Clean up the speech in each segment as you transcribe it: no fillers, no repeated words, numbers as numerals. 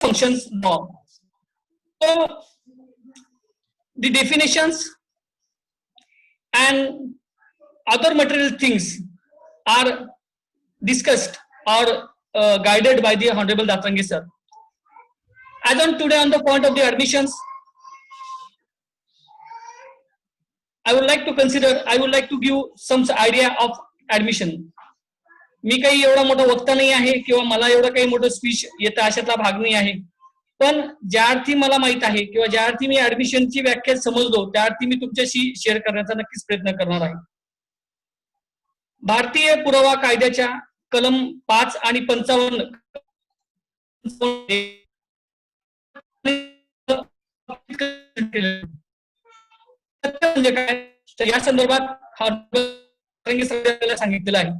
functions norm. So the definitions and other material things are discussed or guided by the Honorable Datrangi sir. As on today on the point of the admissions, I would like to give some idea of admission. मी काही एवढा मोठा वक्ता नाही आहे किंवा मला एवढं काही मोठं स्पीच येतं अशातला भाग नाही आहे, पण ज्या अर्थी मला माहित आहे किंवा ज्या अर्थी मी ऍडमिशनची व्याख्या समजलो त्या अर्थी मी तुमच्याशी शेअर करण्याचा नक्कीच प्रयत्न करणार आहे. भारतीय पुरावा कायद्याच्या कलम 5 आणि 55 म्हणजे काय या संदर्भात सांगितलेलं आहे.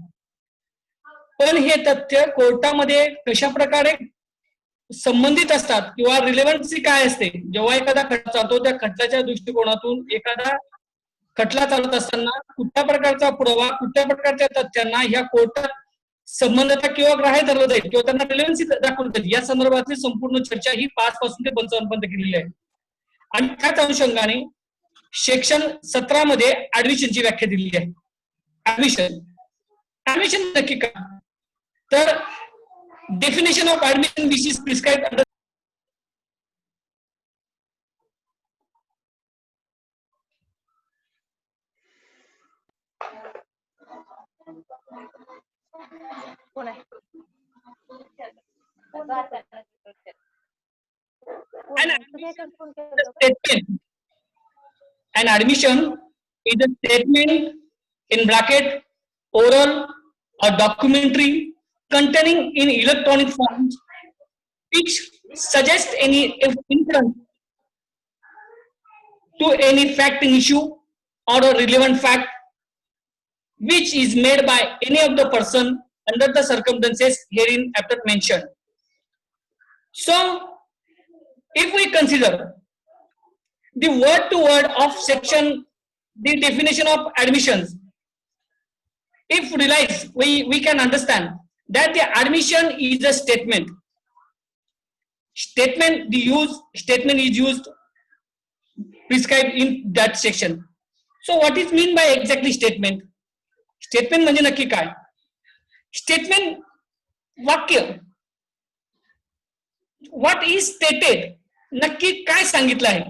पण हे तथ्य कोर्टामध्ये कशा प्रकारे संबंधित असतात किंवा रिलेव्हन्सी काय असते, जेव्हा एखादा खटला चालतो त्या खटल्याच्या दृष्टिकोनातून एखादा खटला चालत असताना कुठल्या प्रकारचा पुरावा कुठल्या प्रकारच्या तथ्यांना ह्या कोर्टात संबंधता किंवा ग्राह्य धरलं जाईल किंवा त्यांना रिलेव्हन्सी दाखवली जाईल या संदर्भातली संपूर्ण चर्चा ही 5 पासून ते 55 पर्यंत केलेली आहे. आणि त्याच अनुषंगाने सेक्शन 17 मध्ये ऍडमिशनची व्याख्या दिलेली आहे. ऍडमिशन नक्की काय, तर definition of admission which is prescribed under an admission is a statement in bracket oral or documentary containing in electronic form which suggests any inference to any fact in issue or a relevant fact which is made by any of the person under the circumstances herein after mentioned. So if we consider the word to word of section, the definition of admissions, if realize we can understand that the admission is a statement. Statement is used prescribed in that section. So what is mean by exactly statement? Statement म्हणजे नक्की काय? Statement वाक्य. What is stated? नक्की काय सांगितलं आहे?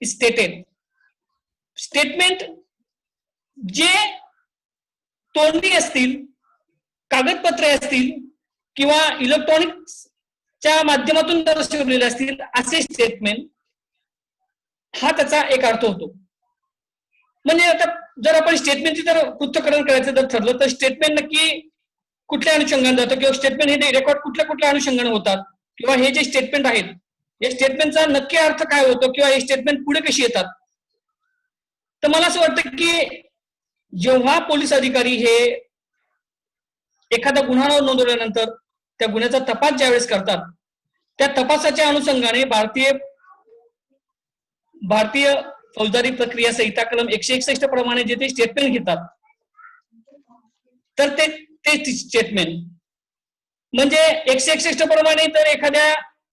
Stated. Statement जे तोंडी असतील, कागदपत्रे असतील किंवा इलेक्ट्रॉनिक्सच्या माध्यमातून दर्शवलेले असतील असे स्टेटमेंट हा त्याचा एक अर्थ होतो. म्हणजे आता जर आपण स्टेटमेंटची जर पृथक्करण करायचं जर ठरलं तर स्टेटमेंट नक्की कुठल्या अनुषंगाने जातं किंवा स्टेटमेंट हे रेकॉर्ड कुठल्या अनुषंगाने होतात किंवा हे जे स्टेटमेंट आहेत या स्टेटमेंटचा नक्की अर्थ काय होतो किंवा हे स्टेटमेंट पुढे कशी येतात. तर मला असं वाटतं की जेव्हा पोलीस अधिकारी हे एखादा गुन्हा नोंदवल्यानंतर त्या गुन्ह्याचा तपास ज्यावेळेस करतात त्या तपासाच्या अनुषंगाने भारतीय फौजदारी प्रक्रिया संहिता कलम 161 प्रमाणे जे ते स्टेटमेंट घेतात तर ते स्टेटमेंट म्हणजे 161 प्रमाणे तर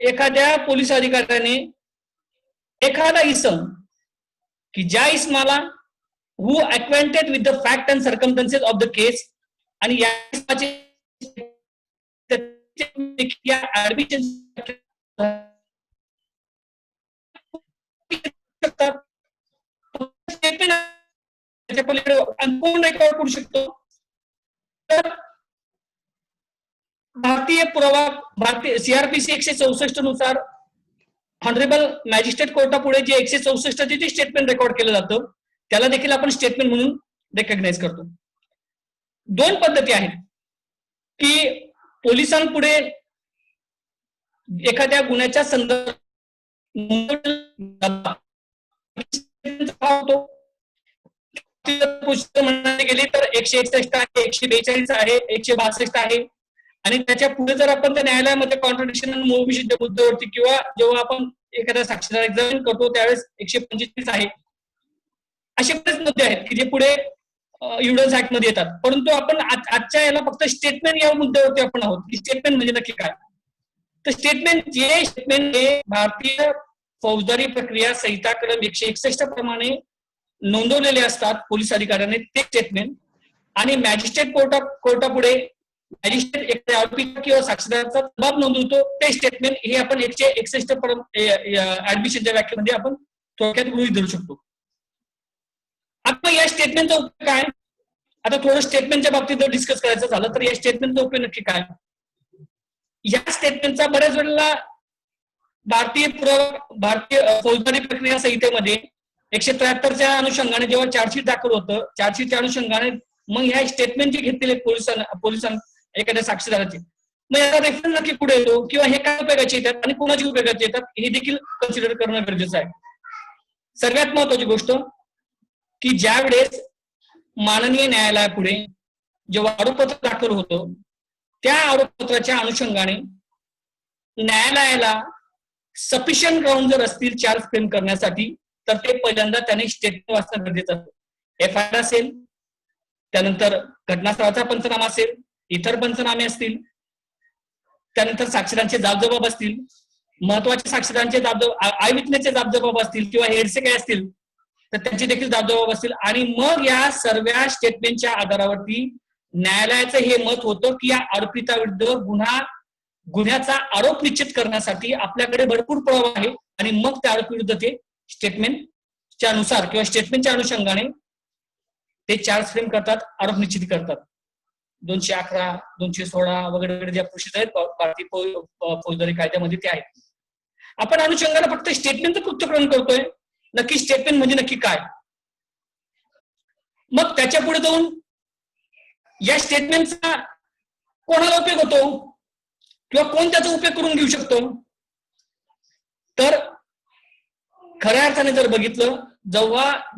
एखाद्या पोलीस अधिकाऱ्याने एखादा इसम की ज्या इसमाला who acquainted with the fact and circumstances of the case आणि या ऍडमिशन कोण रेकॉर्ड करू शकतो. तर भारतीय सीआरपीसी 164 नुसार ऑनरेबल मॅजिस्ट्रेट कोर्टापुढे जे 164 जे स्टेटमेंट रेकॉर्ड केलं जातं त्याला देखील आपण स्टेटमेंट म्हणून रेकॉग्नाइज करतो. दोन पद्धती आहेत की पोलिसांपुढे एखाद्या गुन्ह्याच्या संदर्भात म्हणायला गेले तर 161 आहे, 142 आहे, 162 आहे आणि त्याच्या पुढे जर आपण त्या न्यायालयामध्ये कॉन्ट्रडिक्शन आणि मोहिशीच्या मुद्द्यावरती किंवा जेव्हा आपण एखाद्या साक्षीदार एक्झामिन करतो त्यावेळेस 125 आहे. असे बरेच मुद्दे आहेत की जे पुढे एव्हिडन्स ऍक्ट मध्ये येतात. परंतु आपण आजच्या याला फक्त स्टेटमेंट या मुद्द्यावरती आपण आहोत की स्टेटमेंट म्हणजे नक्की काय. तर स्टेटमेंट हे भारतीय फौजदारी प्रक्रिया संहिता कलम 161 प्रमाणे नोंदवलेले असतात पोलीस अधिकाऱ्याने ते स्टेटमेंट, आणि मॅजिस्ट्रेट कोर्टापुढे मॅजिस्ट्रेट एक आरोपी किंवा साक्षीदाराचा जबाब नोंदवतो ते स्टेटमेंट हे आपण 161 ऍडमिशनच्या व्याख्येमध्ये आपण थोडक्यात गृहीत धरू शकतो. आता या स्टेटमेंटचा उपयोग काय? आता थोडं स्टेटमेंटच्या बाबतीत जर डिस्कस करायचं झालं तर या स्टेटमेंटचा उपयोग नक्की काय? या स्टेटमेंटचा बऱ्याच वेळेला भारतीय फौजदारी प्रक्रिया संहितेमध्ये 173च्या अनुषंगाने जेव्हा चार्जशीट दाखल होतं, चार्जशीटच्या अनुषंगाने मग ह्या स्टेटमेंट जे घेतलेले पोलिसांना एखाद्या साक्षीदाराचे, मग याचा रेफरन्स नक्की कुठे येतो किंवा हे काय उपयोगाचे येतात आणि कोणाची उपयोगाचे येतात हे देखील कन्सिडर करणं गरजेचं आहे. सर्वात महत्वाची गोष्ट की ज्या वेळेस माननीय न्यायालयापुढे जेव्हा आरोपपत्र दाखल होतं त्या आरोपपत्राच्या अनुषंगाने न्यायालयाला सफिशियंट ग्राउंड जर असतील चार्ज फ्रेम करण्यासाठी तर ते पहिल्यांदा त्याने स्टेटमेंट वाचणं गरजेचं असतं. FIR असेल, त्यानंतर घटनास्थळाचा पंचनामा असेल, इतर पंचनामे असतील, त्यानंतर साक्षीदारांचे जाबजबाब असतील, महत्वाच्या साक्षीदारांचे आय विटनेसचे जाबजबाब असतील किंवा हेडचे काय असतील तर त्यांचे देखील जाबजबाब असतील, आणि मग या सर्व स्टेटमेंटच्या आधारावरती न्यायालयाचं हे मत होतं की या आरोपिताविरुद्ध गुन्ह्याचा आरोप निश्चित करण्यासाठी आपल्याकडे भरपूर पुरावा आहे, आणि मग त्या आरोपी विरुद्ध ते स्टेटमेंटच्या अनुसार किंवा स्टेटमेंटच्या अनुषंगाने ते चार्ज फ्रेम करतात, आरोप निश्चित करतात. 211, 216 वगैरे वगैरे ज्या प्रोसिजर आहेत भारतीय फौजदारी कायद्यामध्ये ते आहेत. आपण अनुषंगाने फक्त स्टेटमेंटचं पृथक्करण करतोय, नक्की स्टेटमेंट म्हणजे नक्की काय. मग त्याच्या पुढे जाऊन या स्टेटमेंटचा कोणाला उपयोग होतो किंवा कोण त्याचा उपयोग करून घेऊ शकतो, तर खऱ्या अर्थाने जर बघितलं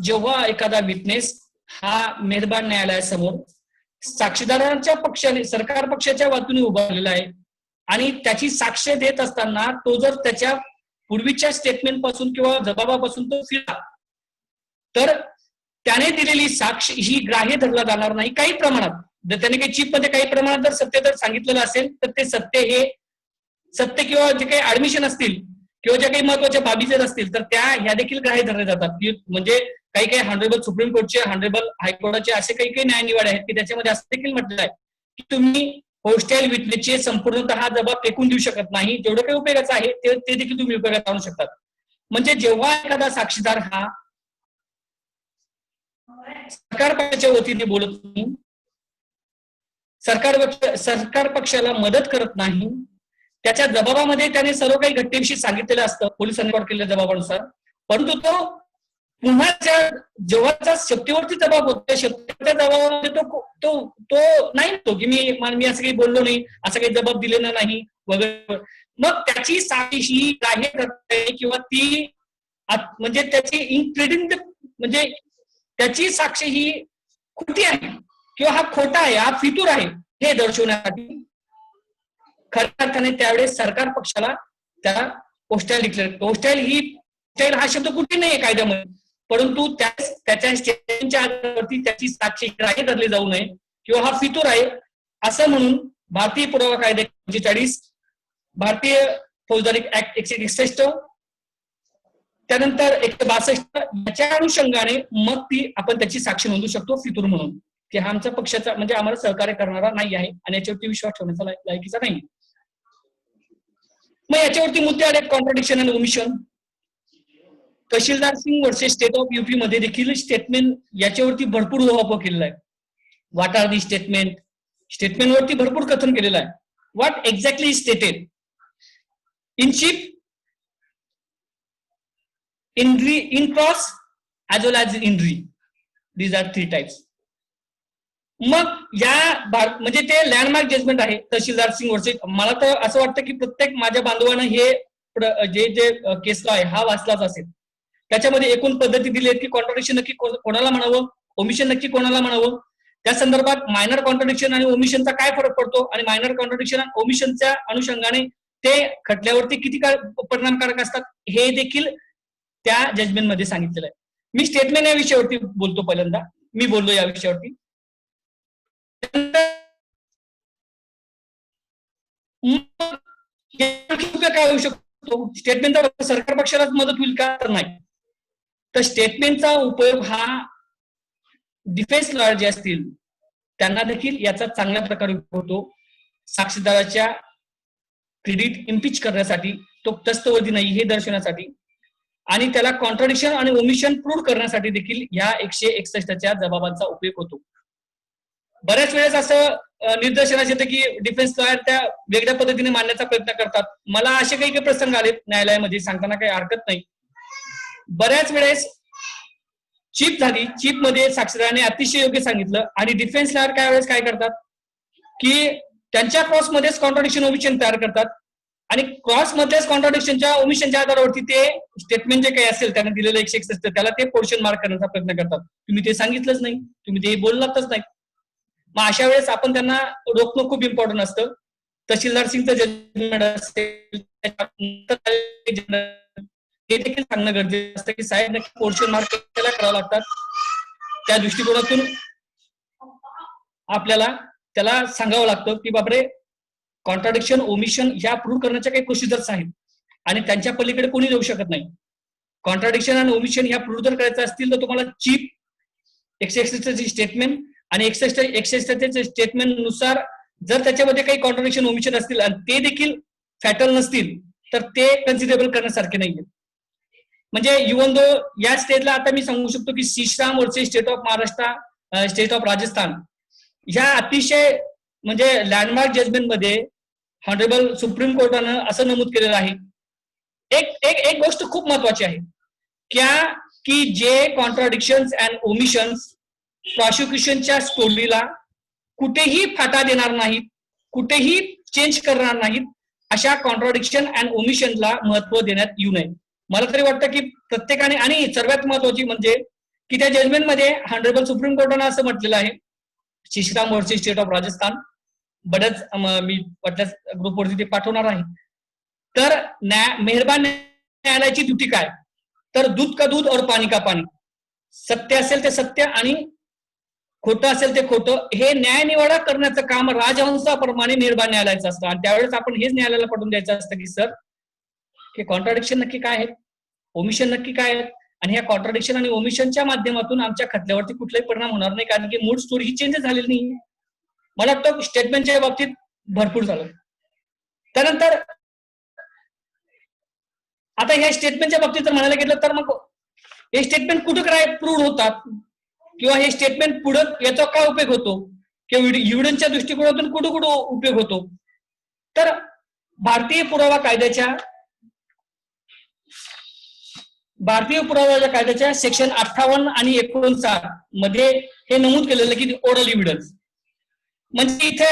जेव्हा एखादा विटनेस हा मेहरबान न्यायालयासमोर साक्षीदारांच्या पक्षाने सरकार पक्षाच्या बाजूने उभारलेला आहे आणि त्याची साक्ष देत असताना तो जर त्याच्या पूर्वीच्या स्टेटमेंट पासून किंवा जबाबापासून तो फिरला तर त्याने दिलेली साक्ष ही ग्राह्य धरला जाणार नाही. काही प्रमाणात जर त्याने काही चीप मध्ये काही प्रमाणात जर सत्य जर सांगितलेलं असेल तर ते सत्य किंवा जे काही ऍडमिशन असतील किंवा ज्या काही महत्वाच्या बाबी जर असतील तर ह्या देखील ग्राह्य धरले जातात. म्हणजे काही हॉनरेबल सुप्रीम कोर्टचे, हॉनरेबल हायकोर्टाचे असे काही न्यायनिवाडे आहेत की त्याच्यामध्ये असं देखील म्हटलं आहे की तुम्ही होस्टाईल विटनेसचे संपूर्णतः जबाब फेकून देऊ शकत नाही, जेवढं काही उपयोगाचं आहे ते देखील तुम्ही उपयोगात आणू शकतात. म्हणजे जेव्हा एखादा साक्षीदार हा सरकार पक्षाच्या वतीने बोलत नाही, सरकार पक्षाला मदत करत नाही, त्याच्या जबाबामध्ये त्याने सर्व काही घटनेविषयी सांगितलेलं असतं पोलिसांनी केलेल्या जबाबानुसार, परंतु तो पुन्हा जेव्हाचा शक्तीवरती जबाब होतो त्या शक्तीच्या जबाबामध्ये तो नाही होतो की मी असं काही बोललो नाही, असं काही जबाब दिलेला नाही वगैरे. मग त्याची साक्ष ही ग्राह्य करते किंवा ती म्हणजे त्याची इनक्रेडिंग म्हणजे त्याची साक्ष ही खोटी आहे किंवा हा खोटा आहे, हा फितूर आहे हे दर्शवण्यासाठी खऱ्या अर्थाने त्यावेळेस सरकार पक्षाला त्याला होस्टाईल डिक्लेअर. होस्टाईल हा शब्द कुठे नाहीये कायद्यामध्ये, परंतु त्याच्या स्टेटमेंटच्या आधारावरती त्याची साक्ष ग्राह्य धरली जाऊ नये किंवा हा फितूर आहे असं म्हणून भारतीय पुरावा कायदा 45, भारतीय फौजदारी ऍक्ट 161, त्यानंतर 162 याच्या अनुषंगाने मग आपण त्याची साक्ष नोंदवू शकतो फितूर म्हणून की हा आमच्या पक्षाचा म्हणजे आम्हाला सहकार्य करणारा नाही आहे आणि याच्यावरती विश्वास ठेवण्याचा लायकीचा नाही. मग याच्यावरती मुद्दे आले कॉन्ट्राडिक्शन आणि omission. Tahsildar Singh versus state of UP मध्ये देखील स्टेटमेंट याच्यावरती भरपूर उहापोह केलेला आहे. व्हॉट आर दी स्टेटमेंटवरती भरपूर कथन केलेलं आहे. What exactly stated in chief, in cross as well as in re. These are 3 types. मग या म्हणजे ते लँडमार्क जजमेंट आहे तहसीलदार सिंग वर्सेस. मला तर असं वाटतं की प्रत्येक माझ्या बांधवानं हे जे केस लॉ आहे हा वाचलाच असेल. त्याच्यामध्ये एकूण पद्धती दिली आहेत की कॉन्ट्राडिक्शन नक्की कोणाला म्हणावं, ओमिशन नक्की कोणाला म्हणावं, त्या संदर्भात मायनर कॉन्ट्राडिक्शन आणि ओमिशनचा काय फरक पडतो आणि मायनर कॉन्ट्राडिक्शन आणि ओमिशनच्या अनुषंगाने ते खटल्यावरती किती परिणामकारक असतात हे देखील त्या जजमेंट मध्ये सांगितलेलं आहे. मी स्टेटमेंट या विषयावरती बोलतो. पहिल्यांदा मी बोललो या विषयावरती. उपयोग काय होऊ शकतो? स्टेटमेंटचा सरकार पक्षालाच मदत होईल का? तर नाही. तर स्टेटमेंटचा उपयोग हा डिफेन्स लॉयर जे असतील त्यांना देखील याचा चांगल्या प्रकारे उपयोग होतो. साक्षीदाराच्या क्रेडिट इम्पिच करण्यासाठी, तो तस्तवर्दी नाही हे दर्शवण्यासाठी, आणि त्याला कॉन्ट्राडिक्शन आणि ओमिशन प्रूव्ह करण्यासाठी देखील या 161च्या जबाबांचा उपयोग होतो. बऱ्याच वेळेस असं निदर्शनास येतं की डिफेन्स लॉयर त्या वेगळ्या पद्धतीने मांडण्याचा प्रयत्न करतात. मला असे काही प्रसंग आलेत न्यायालयामध्ये, सांगताना काही हरकत नाही. बऱ्याच वेळेस चीप झाली, चीप मध्ये साक्षीदाराने अतिशय योग्य सांगितलं आणि डिफेन्स लॉयर काय वेळेस काय करतात की त्यांच्या क्रॉस मध्येच कॉन्ट्राडिक्शन ओमिशन तयार करतात आणि क्रॉस मधल्याच कॉन्ट्राडिक्शनच्या ओमिशनच्या आधारावरती ते स्टेटमेंट जे काही असेल त्यांना दिलेलं 161 त्याला ते पोर्शन मार्क करण्याचा प्रयत्न करतात. तुम्ही ते सांगितलंच नाही, तुम्ही ते बोललातच नाही. मग अशा वेळेस आपण त्यांना रोखणं खूप इम्पॉर्टंट असतं. तहसीलदार सिंगचं जजमेंट असेल हे देखील सांगणं गरजेचं असतं की साहेब नक्की पोर्शन मार्क त्याला करावं लागतात. त्या दृष्टिकोनातून आपल्याला त्याला सांगावं लागतं की बापरे कॉन्ट्राडिक्शन ओमिशन ह्या प्रूव्ह करण्याच्या काही प्रोसिजर्स आहेत आणि त्यांच्या पलीकडे कोणी जाऊ शकत नाही. कॉन्ट्राडिक्शन आणि ओमिशन ह्या प्रूव्ह जर करायचं असतील तर तुम्हाला चीप 161ची स्टेटमेंट आणि 161च्या स्टेटमेंट नुसार जर त्याच्यामध्ये काही कॉन्ट्राडिक्शन ओमिशन असतील आणि ते देखील फॅटल नसतील तर ते कन्सिडरेबल करण्यासारखे नाहीये. म्हणजे इव्हन दो या स्टेटला आता मी सांगू शकतो की Shriram versus state of Maharashtra, state of Rajasthan ह्या अतिशय म्हणजे लँडमार्क जजमेंट मध्ये हॉनरेबल सुप्रीम कोर्टानं असं नमूद केलेलं आहे. एक गोष्ट खूप महत्वाची आहे की जे कॉन्ट्राडिक्शन्स अँड ओमिशन्स प्रॉसिक्युशनच्या स्टोरीला कुठेही फाटा देणार नाहीत, कुठेही चेंज करणार नाहीत, अशा कॉन्ट्राडिक्शन अँड ओमिशनला महत्व देण्यात येऊ नये. मला तरी वाटतं की प्रत्येकाने, आणि सर्वात महत्वाची म्हणजे की त्या जजमेंटमध्ये हॉनरेबल सुप्रीम कोर्टानं असं म्हटलेलं आहे, Shriram versus state of Rajasthan, बऱ्याच मी वाटल्यास ग्रुपवरती ते पाठवणार आहे. तर मेहरबान न्यायालयाची ड्युटी काय, तर दूध का दूध और पाणी का पाणी, सत्य असेल ते सत्य आणि खोटं असेल ते खोटं, हे न्यायनिवाडा करण्याचं काम राजहंसाप्रमाणे मेहरबान न्यायालयाचं असतं. आणि त्यावेळेस आपण हेच न्यायालयाला पटवून द्यायचं असतं की सर हे कॉन्ट्राडिक्शन नक्की काय आहेत, ओमिशन नक्की काय आहेत, आणि ह्या कॉन्ट्राडिक्शन आणि ओमिशनच्या माध्यमातून आमच्या खटल्यावरती कुठलाही परिणाम होणार नाही, कारण की मूळ स्टोरी ही चेंज झालेली नाही. मला वाटतं स्टेटमेंटच्या बाबतीत भरपूर झालं. त्यानंतर आता ह्या स्टेटमेंटच्या बाबतीत जर म्हणायला गेलं तर मग हे स्टेटमेंट कुठं काय प्रूव्ह होतात किंवा हे स्टेटमेंट पुढे याचा काय उपयोग होतो किंवा एव्हिडन्सच्या दृष्टिकोनातून कुठं कुठं उपयोग होतो. तर भारतीय पुरावा कायद्याच्या सेक्शन 58 आणि 59 मध्ये हे नमूद केलेलं की ओरल एव्हिडन्स म्हणजे इथे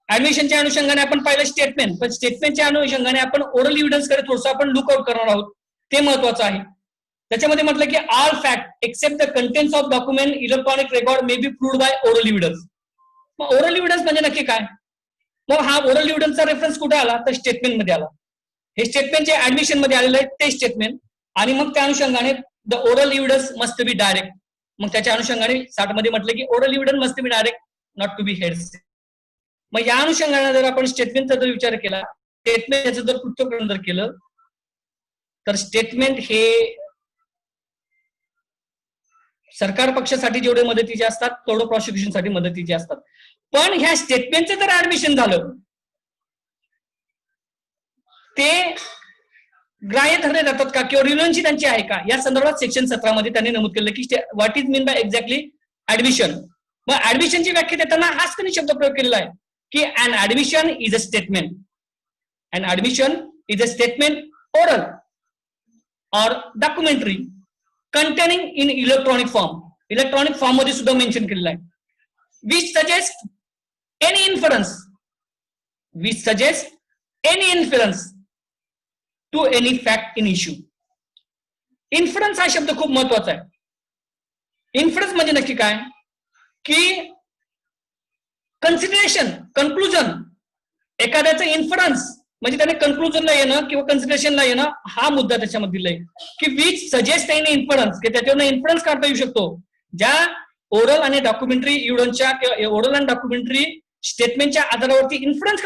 ऍडमिशनच्या अनुषंगाने आपण पाहिलं स्टेटमेंट, पण स्टेटमेंटच्या अनुषंगाने आपण ओरल एव्हिडन्स कडे थोडंसं आपण लुकआउट करणार आहोत, ते महत्वाचं आहे. त्याच्यामध्ये म्हटलं की all fact except the contents of document electronic record may be proved by oral evidence. मग ओरल एव्हिडन्स म्हणजे नक्की काय? मग हा ओरल एव्हिडन्सचा रेफरन्स कुठे आला, तर स्टेटमेंट मध्ये आला. हे स्टेटमेंटचे ऍडमिशन मध्ये आलेलं आहे ते स्टेटमेंट, आणि मग त्या अनुषंगाने the oral evidence must be direct. मग त्याच्या अनुषंगाने 60 मध्ये म्हटलं की oral evidence must be direct not to be हेडसेड. मग या अनुषंगाने जर आपण स्टेटमेंटचा जर विचार केला, स्टेटमेंट याचं जर पृथक्करण जर केलं तर स्टेटमेंट हे सरकार पक्षासाठी जेवढे मदतीचे असतात तेवढं प्रॉसिक्युशनसाठी मदतीचे असतात. पण ह्या स्टेटमेंटचं जर ऍडमिशन झालं ते ग्राह्य धरले जातात का किंवा रिलेव्हन्सी त्यांची आहे का, या संदर्भात सेक्शन 17 मध्ये त्यांनी नमूद केलं की what is mean by exactly admission. मग ऍडमिशनची व्याख्या देताना हाच त्यांनी शब्द प्रयोग केलेला आहे की an admission is a statement, an admission is a statement oral or documentary containing in electronic form मध्ये सुद्धा मेन्शन केलेलं आहे. Which suggest any inference to any fact in issue. Inference हा शब्द खूप महत्वाचा आहे. इन्फरन्स म्हणजे नक्की काय की कन्सिडरेशन, कन्क्लुजन, एखाद्याचं इन्फरन्स म्हणजे त्याने कन्क्लुजनला येणं किंवा कन्सिडरेशनला येणं, हा मुद्दा त्याच्यामध्ये दिलाय की विच सजेस्ट एनी इन्फरन्स, की त्याच्यावर इन्फरन्स काढता येऊ शकतो ज्या ओरल आणि डॉक्युमेंटरी एव्हिडन्सच्या किंवा ओरल अँड डॉक्युमेंटरी स्टेटमेंटच्या आधारावरती इन्फ्लुएन्स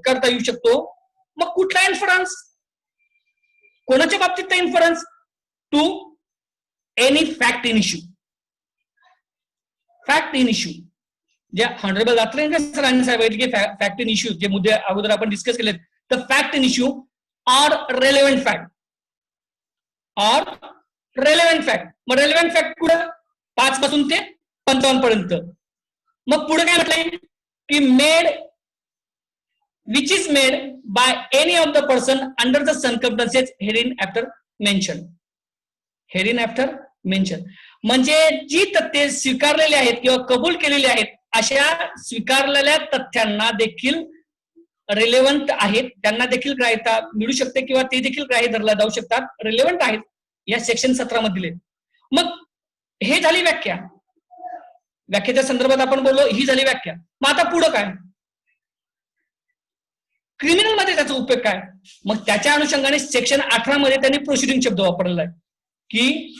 करता येऊ शकतो. मग कुठला इन्फ्लुएन्स, कोणाच्या बाबतीत ते influence? To any fact in issue. Fact in issue जे हॉनरेबल दात्रेंकर सरांनी सांगितले की फॅक्ट इन इश्यू जे मुद्दे अगोदर आपण डिस्कस केलेत, तर fact in issue or relevant fact, or relevant fact. मग रेलेव्हंट फॅक्ट पुढे 5 पासून ते 55 पर्यंत. मग पुढे काय म्हटलंय की made which is made by any of the person under the circumstances herein after mention. Herein after mention म्हणजे जी तथ्ये स्वीकारलेली आहेत किंवा कबूल केलेली आहेत अशा स्वीकारलेल्या तथ्यांना देखील रिलेव्हंट आहेत, त्यांना देखील ग्राह्यता मिळू शकते किंवा ते देखील ग्राह्य धरला जाऊ शकतात, रिलेव्हंट आहेत या सेक्शन 17 मधले. मग हे झाली व्याख्या. व्याख्येच्या संदर्भात आपण बोललो, ही झाली व्याख्या. मग आता पुढं काय? क्रिमिनल मध्ये त्याचा उपयोग काय? मग त्याच्या अनुषंगाने सेक्शन 18 मध्ये त्यांनी प्रोसिडिंग शब्द वापरलेला आहे की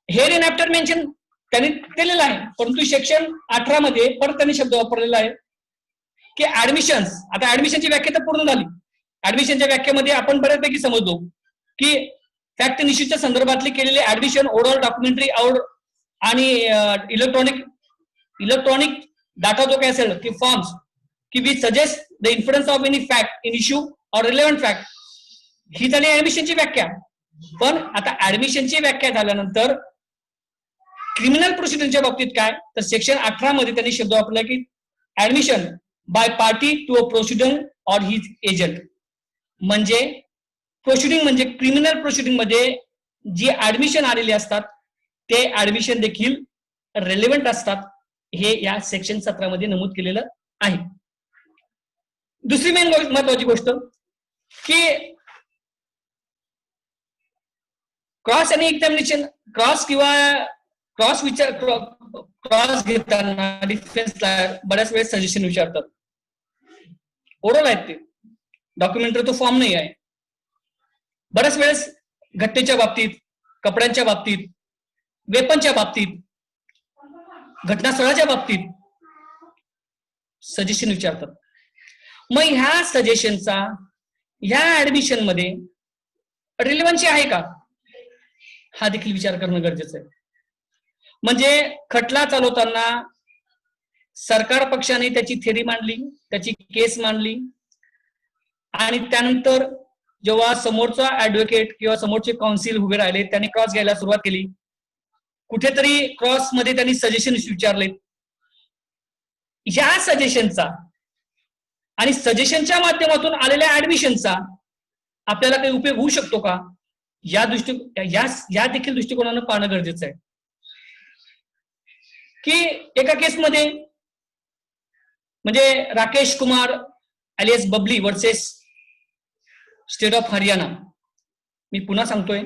हेअर इन आफ्टर मेन्शन त्यांनी केलेलं आहे, परंतु सेक्शन 18 मध्ये परत त्यांनी शब्द वापरलेला आहे की ऍडमिशन्स. आता ऍडमिशनची व्याख्या तर पूर्ण झाली. ऍडमिशनच्या व्याख्येमध्ये आपण बऱ्यापैकी समजलो की फॅक्ट इन इश्यूच्या संदर्भातली केलेली ऍडमिशन, ओरल, डॉक्युमेंटरी आणि इलेक्ट्रॉनिक डाटा जो काय असेल की फॉर्म्स की we suggest the influence of any fact in issue or relevant fact, ही झाली ऍडमिशनची व्याख्या. पण आता ऍडमिशनची व्याख्या झाल्यानंतर क्रिमिनल प्रोसिडिंगच्या बाबतीत काय, तर सेक्शन 18 मध्ये त्यांनी शब्द वापरला की admission by party to a proceeding or his agent. म्हणजे प्रोसिडिंग म्हणजे क्रिमिनल प्रोसिडिंग मध्ये जी ऍडमिशन आलेली असतात ते ऍडमिशन देखील रेलेव्हंट असतात, हे या सेक्शन 17 मध्ये नमूद केलेलं आहे. दुसरी मेन महत्वाची गोष्ट की क्रॉस आणि एक्झामिनेशन, क्रॉस घेताना डिफेन्सला बऱ्याच वेळेस सजेशन विचारतात. ओरल आहेत ते, डॉक्युमेंटरी तो फॉर्म नाही आहे. बऱ्याच वेळेस घटनेच्या बाबतीत, कपड्यांच्या बाबतीत, वेपनच्या बाबतीत, घटनास्थळाच्या बाबतीत सजेशन विचारतात. मग ह्या सजेशनचा ह्या ऍडमिशन मध्ये रिलेव्हन्सी आहे का, हा देखील विचार करणं गरजेचं आहे. म्हणजे खटला चालवताना सरकार पक्षाने त्याची थेरी मांडली, त्याची केस मांडली आणि त्यानंतर जेव्हा समोरचा ऍडव्होकेट किंवा समोरचे काउन्सिल उभे राहिले, त्यांनी क्रॉस घ्यायला सुरुवात केली. कुठेतरी क्रॉस मध्ये त्यांनी सजेशन विचारले. या सजेशनचा आणि सजेशनच्या माध्यमातून आलेल्या ऍडमिशनचा आपल्याला काही उपयोग होऊ शकतो का, या देखील दृष्टिकोनानं पाहणं गरजेचं आहे. की एका केसमध्ये म्हणजे Rakesh Kumar alias Babli versus state of Haryana, मी पुन्हा सांगतोय,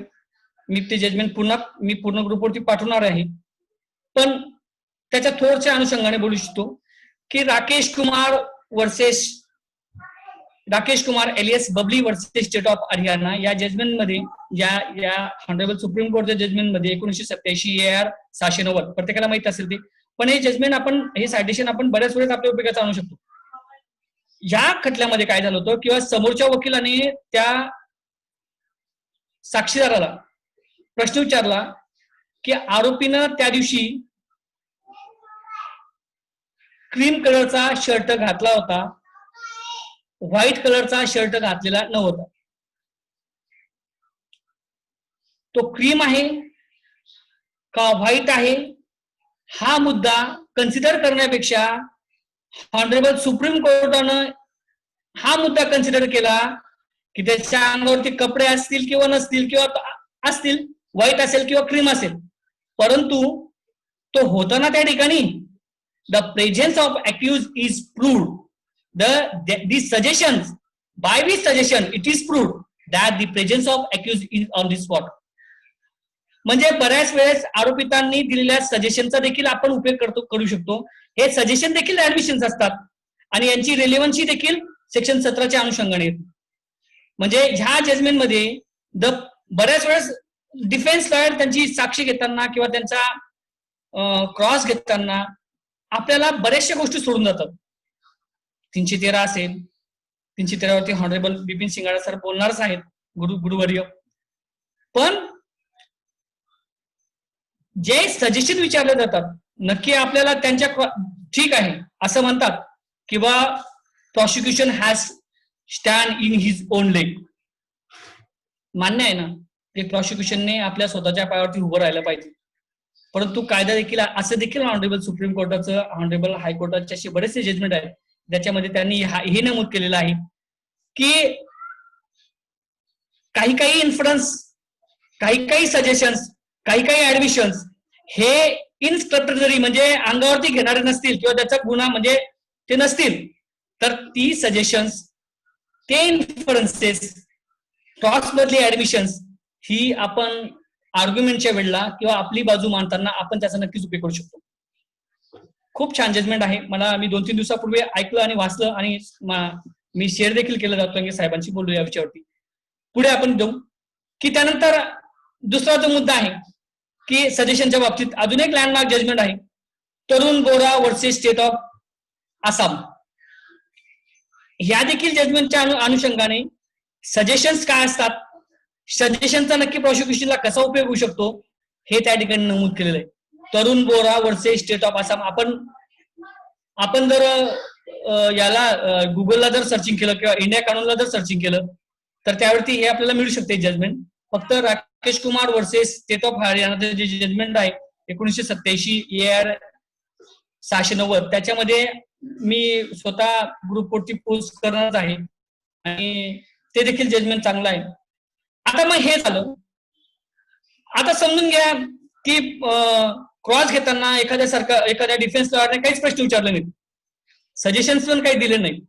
मी ते जजमेंट मी पूर्ण ग्रुपवरती पाठवणार आहे, पण त्याच्या थोडच्या अनुषंगाने बोलू इच्छितो की Rakesh Kumar alias Babli versus state of Haryana या जजमेंट मध्ये, या ऑनरेबल सुप्रीम कोर्टच्या जजमेंट मध्ये 1987 AR 690 प्रत्येकाला माहित असेल ते, पण हे जजमेंट हे सायटेशन आपण बऱ्याच वेळेस आपल्या उपयोगात आणू शकतो. या खटल्यामध्ये काय झालं होतं किंवा समोरच्या वकिलाने त्या साक्षीदाराला प्रश्न विचारला की आरोपीनं त्या दिवशी क्रीम कलरचा शर्ट घातला होता, व्हाईट कलरचा शर्ट घातलेला नव्हता. तो क्रीम आहे का व्हाईट आहे हा मुद्दा कन्सिडर करण्यापेक्षा ऑनरेबल सुप्रीम कोर्टानं हा मुद्दा कन्सिडर केला की त्याच्या अंगावरती कपडे असतील किंवा नसतील किंवा असतील, व्हाईट असेल किंवा क्रीम असेल, परंतु तो होताना त्या ठिकाणी the presence of accused is proved. The suggestions, by which suggestion it is proved that the presence of accused is on the spot. म्हणजे बऱ्याच वेळेस आरोपितांनी दिलेल्या सजेशनचा देखील आपण उपयोग करू शकतो. हे सजेशन देखील ऍडमिशन्स असतात आणि यांची रिलेव्हन्सी देखील सेक्शन 17च्या अनुषंगाने येते. म्हणजे ह्या जजमेंट मध्ये बऱ्याच वेळेस डिफेन्स लॉयर त्यांची साक्षी घेताना किंवा त्यांचा क्रॉस घेताना आपल्याला बऱ्याचशा गोष्टी सोडून जातात. 313 असेल, 313 वरती हॉनरेबल बिपिन सिंगाडा सर बोलणारच आहेत, गुरुवर्य. पण जे सजेशन विचारले जातात नक्की आपल्याला त्यांच्या ठीक आहे असं म्हणतात किंवा prosecution has stand in his on leg, मान्य आहे ना, की प्रॉसिक्युशनने आपल्या स्वतःच्या पायावरती उभं राहायला पाहिजे. परंतु कायदा देखील असं देखील ऑनरेबल सुप्रीम कोर्टाचं, ऑनरेबल हायकोर्टाचे असे बरेचसे जजमेंट आहेत ज्याच्यामध्ये त्यांनी हे नमूद केलेलं आहे की काही काही इन्फ्लुएन्स, काही काही सजेशन्स, काही काही ऍडमिशन्स हे इन्स्ट्रक्टरी म्हणजे अंगावरती घेणारे नसतील किंवा त्याचा गुन्हा म्हणजे ते नसतील, तर ती सजेशन्स, ते इन्फ्लुएन्सेस, क्रॉस मधली ऍडमिशन्स ही आपण आर्ग्युमेंटच्या वेळेला किंवा आपली बाजू मांडताना आपण त्याचा नक्कीच उपयोग करू शकतो. खूप छान जजमेंट आहे. मी 2-3 दिवसापूर्वी ऐकलं आणि वाचलं आणि मी शेअर देखील केलं जातो की साहेबांशी बोलू या विषयावरती. पुढे आपण जाऊ की त्यानंतर दुसरा जो मुद्दा आहे की सजेशनच्या बाबतीत अजून एक लँडमार्क जजमेंट आहे, तरुण बोरा वर्सेस स्टेट ऑफ आसाम. ह्या देखील जजमेंटच्या अनुषंगाने सजेशन्स काय असतात, सजेशनचा नक्की प्रॉसिक्युशनला कसा उपयोग होऊ शकतो हे त्या ठिकाणी नमूद केलेलं आहे. तरुण बोरा वर्सेस स्टेट ऑफ आसाम. आपण जर याला गुगलला जर सर्चिंग केलं किंवा इंडिया कानूनला जर सर्चिंग केलं तर त्यावरती हे आपल्याला मिळू शकते जजमेंट. फक्त Rakesh Kumar versus state of Haryana जे जजमेंट आहे 1987 AR 690, त्याच्यामध्ये मी स्वतः ग्रुपवरती पोस्ट करणार आहे आणि ते देखील जजमेंट चांगलं आहे. आता मग हे झालं. आता समजून घ्या की क्रॉस घेताना एखाद्या डिफेन्स लॉयरने काहीच प्रश्न विचारले नाहीत, सजेशन्स पण काही दिले नाही,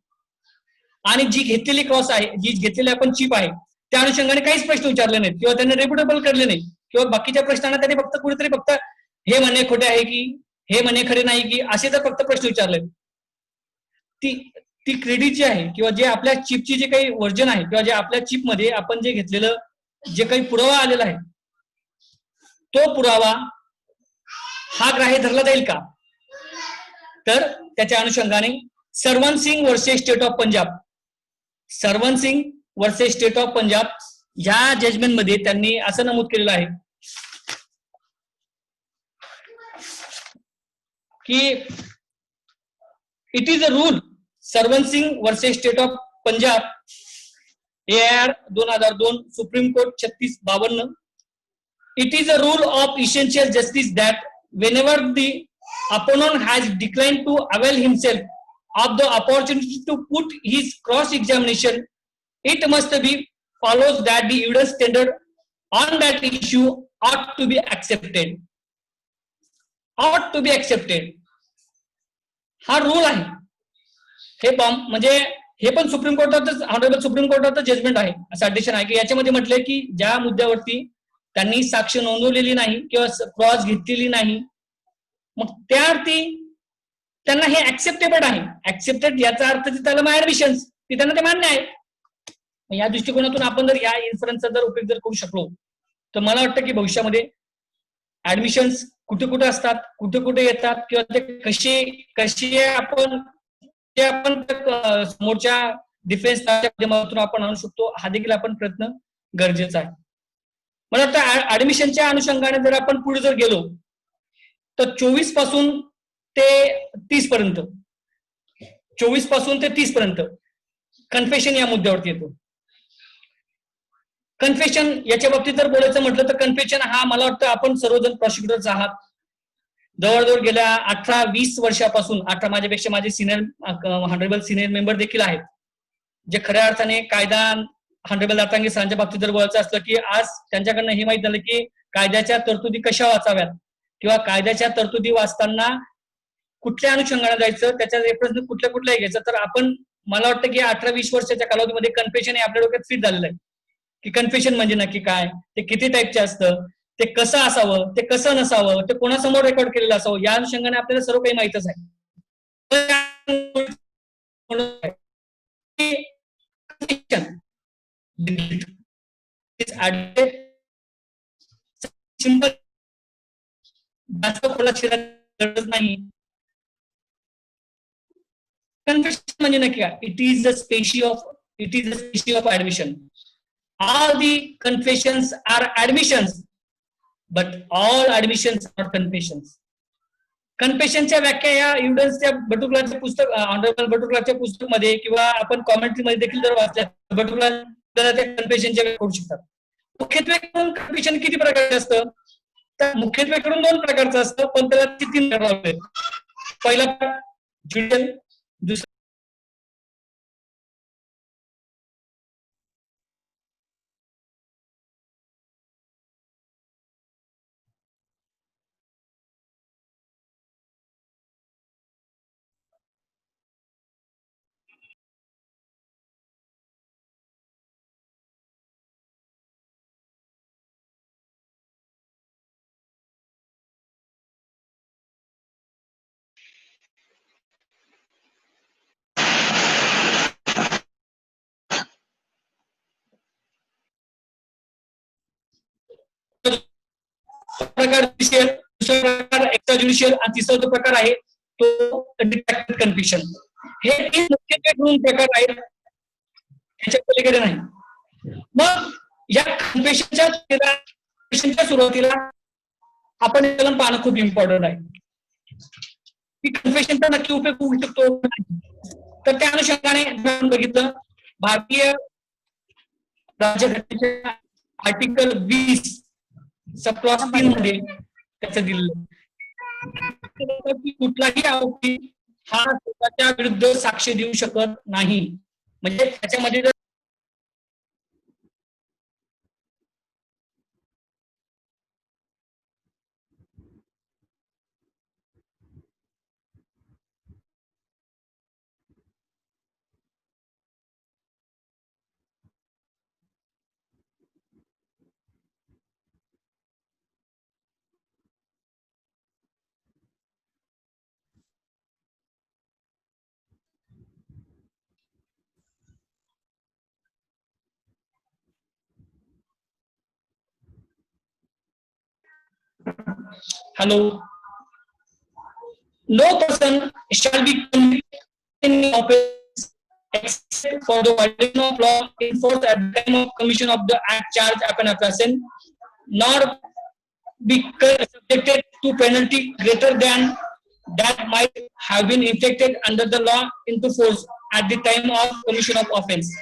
आणि जी घेतलेली क्रॉस आहे, जी घेतलेली आपण चिप आहे त्या अनुषंगाने काहीच प्रश्न विचारले नाहीत किंवा त्यांनी रेप्युटेबल करले नाही किंवा बाकीच्या प्रश्नांना त्यांनी फक्त कुठेतरी फक्त हे म्हणणे खोटे आहे की, हे म्हणणे खरे नाही की, असे जर फक्त प्रश्न विचारले, ती क्रेडिट जी आहे किंवा जे आपल्या चिपची जे काही व्हर्जन आहे किंवा जे आपल्या चिपमध्ये आपण जे घेतलेलं जे काही पुरावा आलेला आहे तो पुरावा हा ग्राह्य धरला जाईल का? तर त्याच्या अनुषंगाने Sarwan Singh versus state of Punjab, Sarwan Singh versus state of Punjab या जजमेंट मध्ये त्यांनी असं नमूद केलेलं आहे की it is a rule, Sarwan Singh versus state of Punjab AR 2002 supreme court 3652. It is a rule of essential justice that whenever the opponent has declined to avail himself of the opportunity to put his cross-examination, it must be follows that the evidence tendered on that issue ought to be accepted. Ought to be accepted. हा rule आहे. हे म्हणजे हे पण supreme कोर्टाचं, honourable supreme कोर्टाचं judgement आहे, suggestion आहे की याच्यामध्ये म्हटलंय की ज्या मुद्द्यावरती त्यांनी साक्ष नोंदवलेली नाही किंवा क्रॉस घेतलेली नाही, मग त्यावरती त्यांना हे ऍक्सेप्टेबल आहे. ऍक्सेप्टेड याचा अर्थ त्याला ऍडमिशन्स ती त्यांना ते मान्य आहे. या दृष्टिकोनातून आपण जर या इन्फ्लुएन्सचा जर उपयोग जर करू शकलो तर मला वाटतं की भविष्यामध्ये ऍडमिशन्स कुठे कुठे असतात, कुठे कुठे येतात किंवा ते कसे आपण समोरच्या डिफेन्सच्या माध्यमातून आपण आणू शकतो हा देखील आपण प्रयत्न गरजेचा आहे. मला वाटतं ऍडमिशनच्या अनुषंगाने जर आपण पुढे जर गेलो तर 24 पासून ते 30 पर्यंत, 24 पासून ते 30 पर्यंत कन्फेशन या मुद्द्यावरती येतो. कन्फेशन याच्या बाबतीत जर बोलायचं म्हटलं तर कन्फेशन हा मला वाटतं आपण सर्वजण प्रॉसिक्युटर्स आहात, जवळजवळ गेल्या 18-20 वर्षापासून, माझ्यापेक्षा माझे सिनियर हॉनरेबल सिनियर मेंबर देखील आहेत जे खऱ्या अर्थाने कायदा हॉनरेबल दातांगे सरांच्या बाबतीत जर बोलायचं असलं की आज त्यांच्याकडनं हे माहित झालं की कायद्याच्या तरतुदी कशा वाचाव्यात किंवा कायद्याच्या तरतुदी वाचताना कुठल्या अनुषंगाने जायचं, त्याच्या रेफरन्स कुठल्या घ्यायचं. तर आपण मला वाटतं की 18-20 वर्षाच्या कालावधीमध्ये कन्फेशन हे आपल्या डोक्यात फिट झालेलं आहे की कन्फेशन म्हणजे नक्की काय, ते किती टाईपचे असतं, ते कसं असावं, ते कसं नसावं, ते कोणासमोर रेकॉर्ड केलेलं असावं, या अनुषंगाने आपल्याला सर्व काही माहितच आहे. जास्त खोलात शिरायची गरज नाही. कन्फेशन म्हणजे नक्की काय? It is the species of admission. All the confessions are admissions, but all admissions are confessions. कन्फेशनच्या व्याख्या या एव्हिडन्सच्या बटुकलाच्या पुस्तक, ऑनरेबल बटुकलाच्या पुस्तक मध्ये किंवा आपण कॉमेंट्री मध्ये देखील जर वाचल्या, बटुकला त्या कन्फेशनच्या व्याख्या करू शकतात. मुख्यत्वे करून कन्फेशन किती प्रकारचे असतं? तर मुख्यत्वे करून 2 प्रकारचं असतं, पण त्याला 3 प्रकार आहेत. पहिला ज्युडिशियल, दुसरा प्रकार ज्युडिशियल, दुसरा प्रकार एक्स्ट्रा ज्युडिशियल आणि तिसरा जो प्रकार आहे तो डिट्रॅक्टेड कन्फेशन. हे 3 मुख्यत्वे करून प्रकार आहेत, त्याच्या पलीकडे नाही. मग या कन्फेशनच्या सुरुवातीला आपण कलम पाहणं खूप इम्पॉर्टंट आहे की कन्फेशनचा नक्की उपयोग होऊ शकतो. तर त्या अनुषंगाने आपण बघितलं भारतीय राज्यघटनेच्या आर्टिकल 20 सब क्लॉज 3 मध्ये त्याचं दिलेलं कुठलाही आरोपी हा स्वतःच्या विरुद्ध साक्ष देऊ शकत नाही. म्हणजे त्याच्यामध्ये जर hello, no person shall be convicted in office except for the violation of law in force at the time of commission of the act charge upon a person, nor be subjected to penalty greater than that might have been inflicted under the law into force at the time of commission of offense.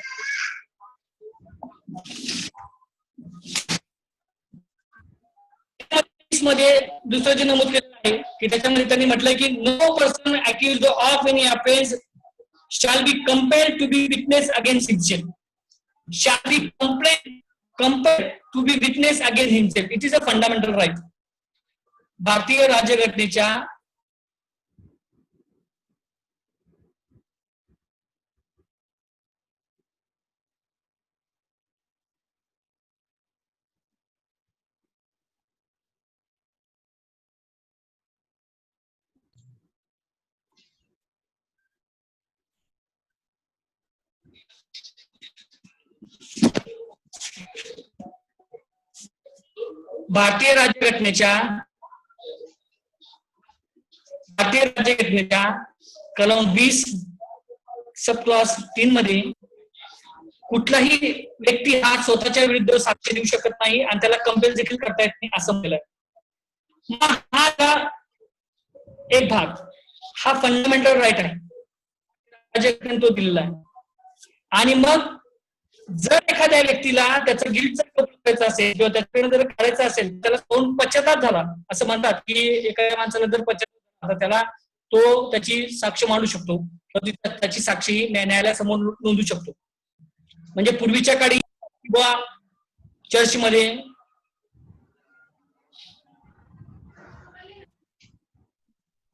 मध्ये दुसरं जे नमूद केलेलं आहे की त्याच्यामध्ये त्यांनी म्हटलंय की no person accused of any offence shall be compelled to be witness against himself. Shall be compelled to be witness against himself. It is a fundamental right. भारतीय राज्यघटनेच्या भारतीय राज्यघटनेच्या कलम 20 सब क्लॉज 3 मध्ये कुठलाही व्यक्ती हा स्वतःच्या विरुद्ध साक्ष देऊ शकत नाही आणि त्याला कंपेल देखील करता येत नाही असं म्हटलंय. हा एक भाग हा फंडामेंटल राईट आहे, राज्यघटनेने तो दिलेला आहे. आणि मग जर एखाद्या व्यक्तीला त्याचं गिल्टचं करायचं असेल किंवा त्याच्याकडे जर करायचं असेल त्याला तोंड पश्चाताप झाला असं म्हणतात की एखाद्या माणसाला जर पश्चाताप झाला त्याला तो त्याची साक्ष मांडू शकतो, त्याची साक्षी न्यायालयासमोर नोंदवू शकतो. म्हणजे पूर्वीच्या काळी किंवा चर्चमध्ये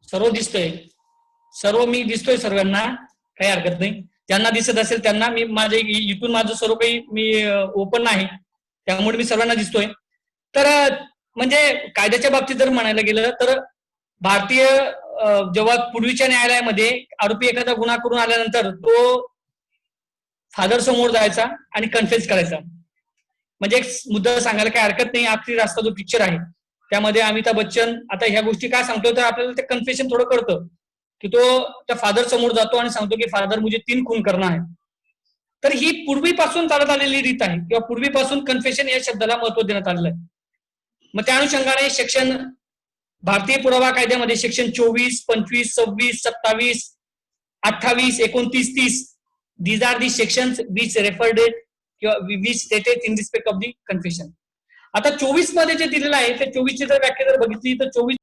सर्व दिसतोय, सर्व मी दिसतोय सर्वांना, काही हरकत नाही. ज्यांना दिसत असेल त्यांना मी माझे इथून माझं सर्व काही मी ओपन आहे त्यामुळे मी सर्वांना दिसतोय. तर म्हणजे कायद्याच्या बाबतीत जर म्हणायला गेलं तर भारतीय जेव्हा पूर्वीच्या न्यायालयामध्ये आरोपी एखादा गुन्हा करून आल्यानंतर तो फादर समोर जायचा आणि कन्फेस करायचा. म्हणजे एक मुद्दा सांगायला काही हरकत नाही. आखरी रास्ता जो पिक्चर आहे त्यामध्ये अमिताभ बच्चन आता ह्या गोष्टी काय सांगतो तर आपल्याला ते कन्फेशन थोडं कळतं की तो त्या फादर समोर जातो आणि सांगतो की फादर मुझे 3 खून करना है. तर ही पूर्वीपासून चालत आलेली रीत आहे किंवा पूर्वीपासून कन्फेशन या शब्दाला महत्व देण्यात आलेलं आहे. मग त्या अनुषंगाने सेक्शन भारतीय पुरावा कायद्यामध्ये section 24, 25, 26, 27, 28, 29, 30 these are the sections which referred it किंवा which stated in respect of the confession. आता 24 मध्ये जे दिलेलं आहे त्या 24 ची जर व्याख्या जर बघितली तर 24